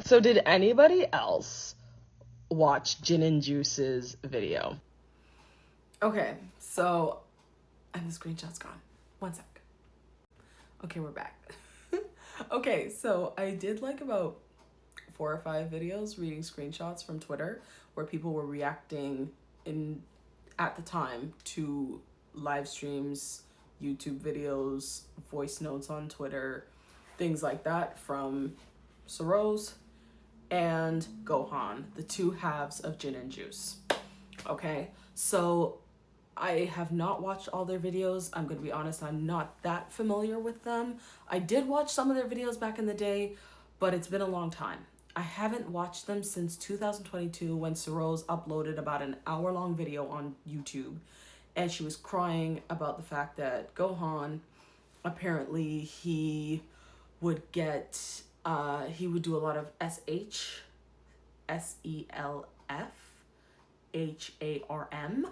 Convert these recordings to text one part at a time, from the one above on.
So did anybody else watch Gin and Juice's video? Okay, so, and the screenshot's gone. One sec. Okay, we're back. Okay, so I did like about 4 or 5 videos reading screenshots from Twitter where people were reacting in at the time to live streams, YouTube videos, voice notes on Twitter, things like that from Sarose and Gohan, the two halves of Gin and Juice. Okay, so I have not watched all their videos. I'm going to be honest, I'm not that familiar with them. I did watch some of their videos back in the day, but it's been a long time. I haven't watched them since 2022 when Sarose uploaded about an hour-long video on YouTube, and she was crying about the fact that Gohan, apparently would get he would do a lot of SHSELFHARM,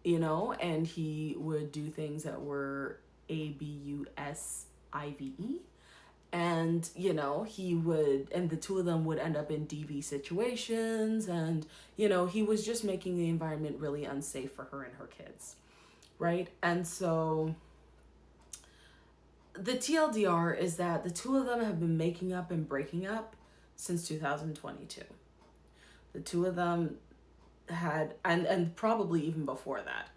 you know, and he would do things that were ABUSIVE. And, you know, he would, and the two of them would end up in DV situations. And, you know, he was just making the environment really unsafe for her and her kids. Right. And so the TLDR is that the two of them have been making up and breaking up since 2022. The two of them had, and probably even before that,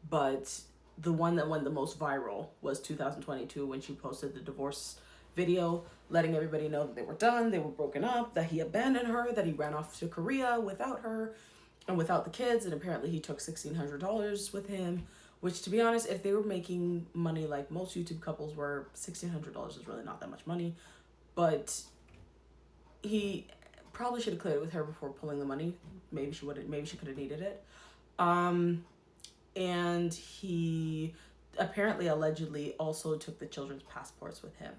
but the one that went the most viral was 2022 when she posted the divorce video letting everybody know that they were done, they were broken up, that he abandoned her, that he ran off to Korea without her and without the kids, and apparently he took $1,600 with him, which, to be honest, if they were making money like most YouTube couples were, $1,600 is really not that much money. But he probably should have cleared it with her before pulling the money. Maybe she could have needed it. And he apparently allegedly also took the children's passports with him.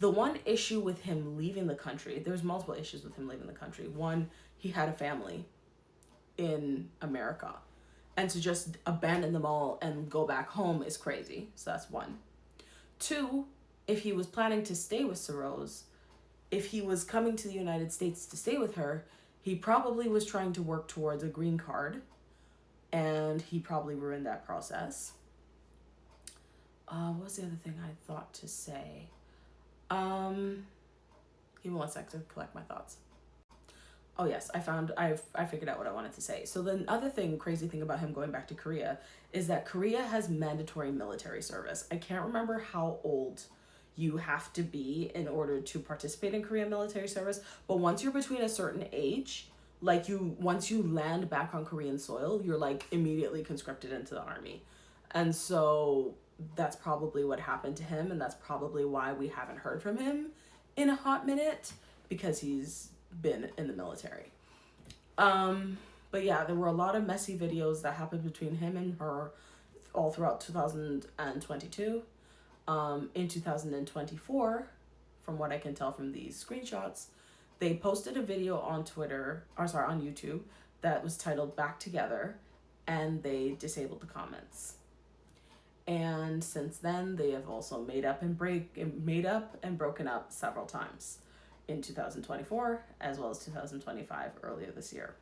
The one issue with him leaving the country, there's multiple issues with him leaving the country. One, he had a family in America, and to just abandon them all and go back home is crazy. So that's one. Two, if he was planning to stay with Sarose, if he was coming to the United States to stay with her, he probably was trying to work towards a green card, and he probably ruined that process. What was the other thing I thought to say? Give me 1 sec to collect my thoughts. Oh yes, I figured out what I wanted to say. So the other crazy thing about him going back to Korea is that Korea has mandatory military service. I can't remember how old you have to be in order to participate in Korean military service, but once you're between a certain age, once you land back on Korean soil, you're like immediately conscripted into the army. And so that's probably what happened to him, and that's probably why we haven't heard from him in a hot minute, because he's been in the military. But yeah, there were a lot of messy videos that happened between him and her all throughout 2022. In 2024, from what I can tell from these screenshots, they posted a video on on YouTube that was titled Back Together, and they disabled the comments. And since then, they have also made up and broken up several times in 2024 as well as 2025 earlier this year.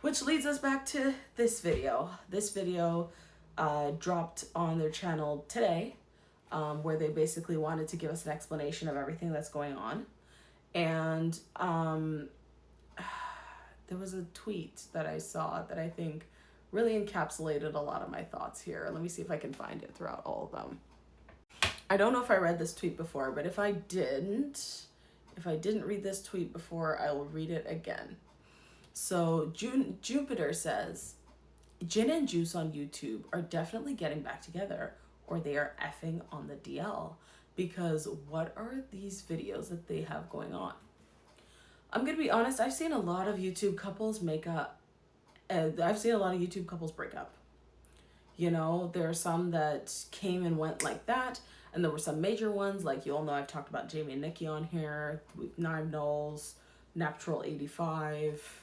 Which leads us back to this video. This video dropped on their channel today, where they basically wanted to give us an explanation of everything that's going on. And there was a tweet that I saw that I think really encapsulated a lot of my thoughts here. Let me see if I can find it throughout all of them. I don't know if I read this tweet before, but if I didn't read this tweet before, I will read it again. So Jupiter says, Gin and Juice on YouTube are definitely getting back together, or they are effing on the DL, because what are these videos that they have going on? I'm gonna be honest, I've seen a lot of YouTube couples make up, I've seen a lot of YouTube couples break up. You know, there are some that came and went like that, and there were some major ones, like you all know I've talked about Jamie and Nikki on here, with Nine Knowles, Natural 85.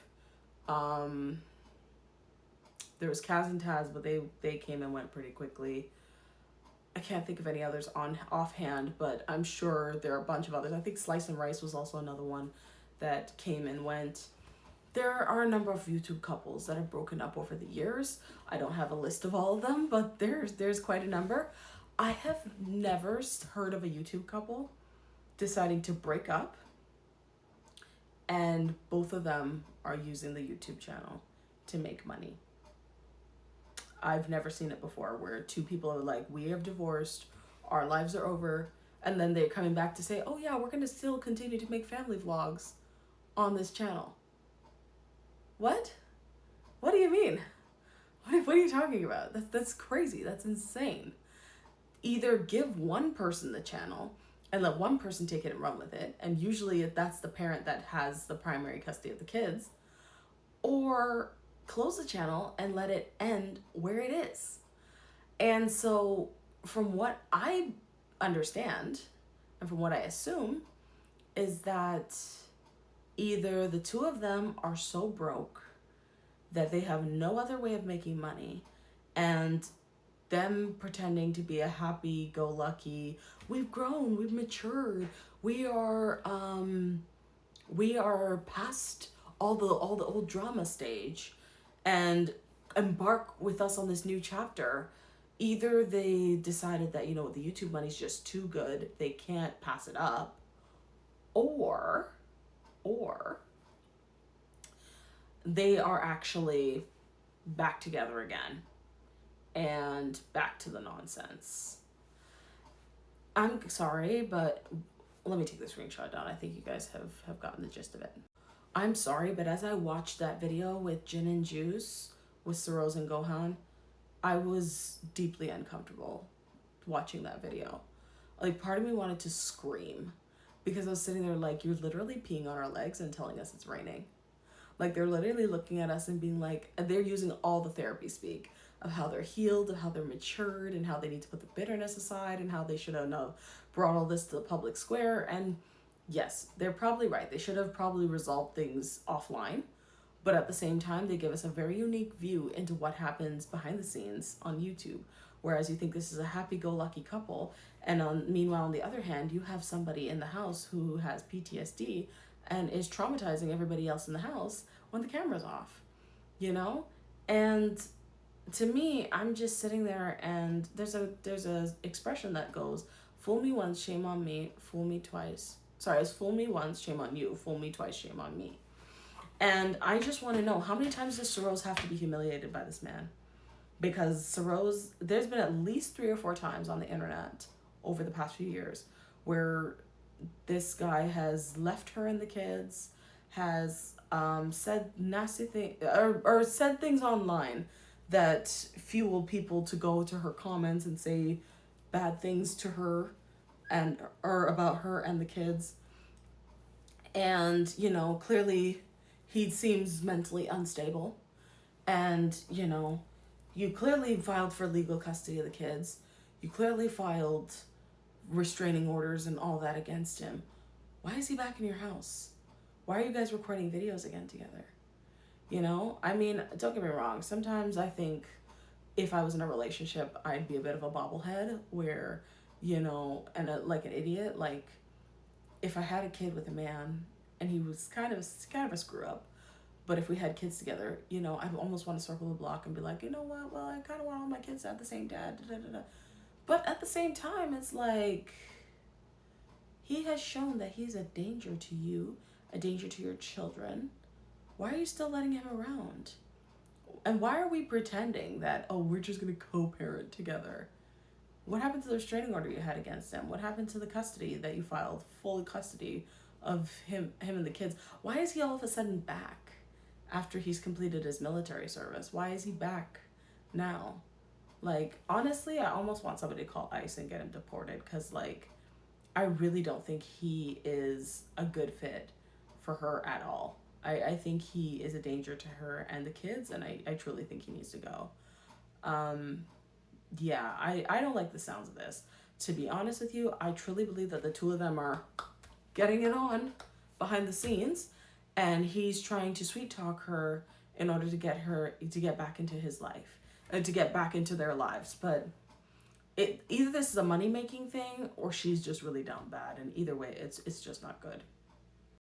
There was Kaz and Taz, but they came and went pretty quickly. I can't think of any others on offhand, but I'm sure there are a bunch of others. I think Slice and Rice was also another one that came and went. There are a number of YouTube couples that have broken up over the years. I don't have a list of all of them, but there's quite a number. I have never heard of a YouTube couple deciding to break up and both of them are using the YouTube channel to make money. I've never seen it before where two people are like, we have divorced, our lives are over, and then they're coming back to say, oh yeah, we're going to still continue to make family vlogs on this channel. What? What do you mean? What are you talking about? That's crazy. That's insane. Either give one person the channel and let one person take it and run with it, and usually that's the parent that has the primary custody of the kids, or close the channel and let it end where it is. And so from what I understand and from what I assume is that either the two of them are so broke that they have no other way of making money, and them pretending to be a happy-go-lucky, we've grown, we've matured, we are past all the old drama stage and embark with us on this new chapter. Either they decided that, you know, the YouTube money's just too good, they can't pass it up, or they are actually back together again and back to the nonsense. I'm sorry, but let me take the screenshot down. I think you guys have gotten the gist of it. I'm sorry, but as I watched that video with Jin and Juice, with Saroz and Gohan, I was deeply uncomfortable watching that video. Like, part of me wanted to scream because I was sitting there like, you're literally peeing on our legs and telling us it's raining. Like, they're literally looking at us and being like, and they're using all the therapy speak of how they're healed, of how they're matured, and how they need to put the bitterness aside, and how they should have brought all this to the public square. And yes, they're probably right. They should have probably resolved things offline. But at the same time, they give us a very unique view into what happens behind the scenes on YouTube. Whereas you think this is a happy-go-lucky couple, and meanwhile, on the other hand, you have somebody in the house who has PTSD and is traumatizing everybody else in the house when the camera's off, you know? And to me, I'm just sitting there, and there's a expression that goes, fool me once, shame on me, fool me twice. Sorry, it's fool me once, shame on you, fool me twice, shame on me. And I just want to know, how many times does Saroz have to be humiliated by this man? Because Saroz, there's been at least 3 or 4 times on the internet over the past few years where this guy has left her and the kids, has said nasty things, or said things online that fuel people to go to her comments and say bad things to her and or about her and the kids. And, you know, clearly he seems mentally unstable. And, you know, you clearly filed for legal custody of the kids. You clearly filed restraining orders and all that against him. Why is he back in your house? Why are you guys recording videos again together? You know, I mean, don't get me wrong. Sometimes I think if I was in a relationship, I'd be a bit of a bobblehead where, you know, and like an idiot. Like, if I had a kid with a man and he was kind of a screw up, but if we had kids together, you know, I almost want to circle the block and be like, you know what? Well, I kind of want all my kids to have the same dad. Da, da, da, da. But at the same time, it's like, he has shown that he's a danger to you, a danger to your children. Why are you still letting him around? And why are we pretending that, oh, we're just going to co-parent together? What happened to the restraining order you had against him? What happened to the custody that you filed, full custody of him and the kids? Why is he all of a sudden back after he's completed his military service? Why is he back now? Like, honestly, I almost want somebody to call ICE and get him deported, because, like, I really don't think he is a good fit for her at all. I think he is a danger to her and the kids, and I truly think he needs to go. Yeah, I don't like the sounds of this. To be honest with you, I truly believe that the two of them are getting it on behind the scenes, and he's trying to sweet talk her in order to get her to get back into his life, to get back into their lives. But Either this is a money making thing or she's just really down bad, and either way it's just not good.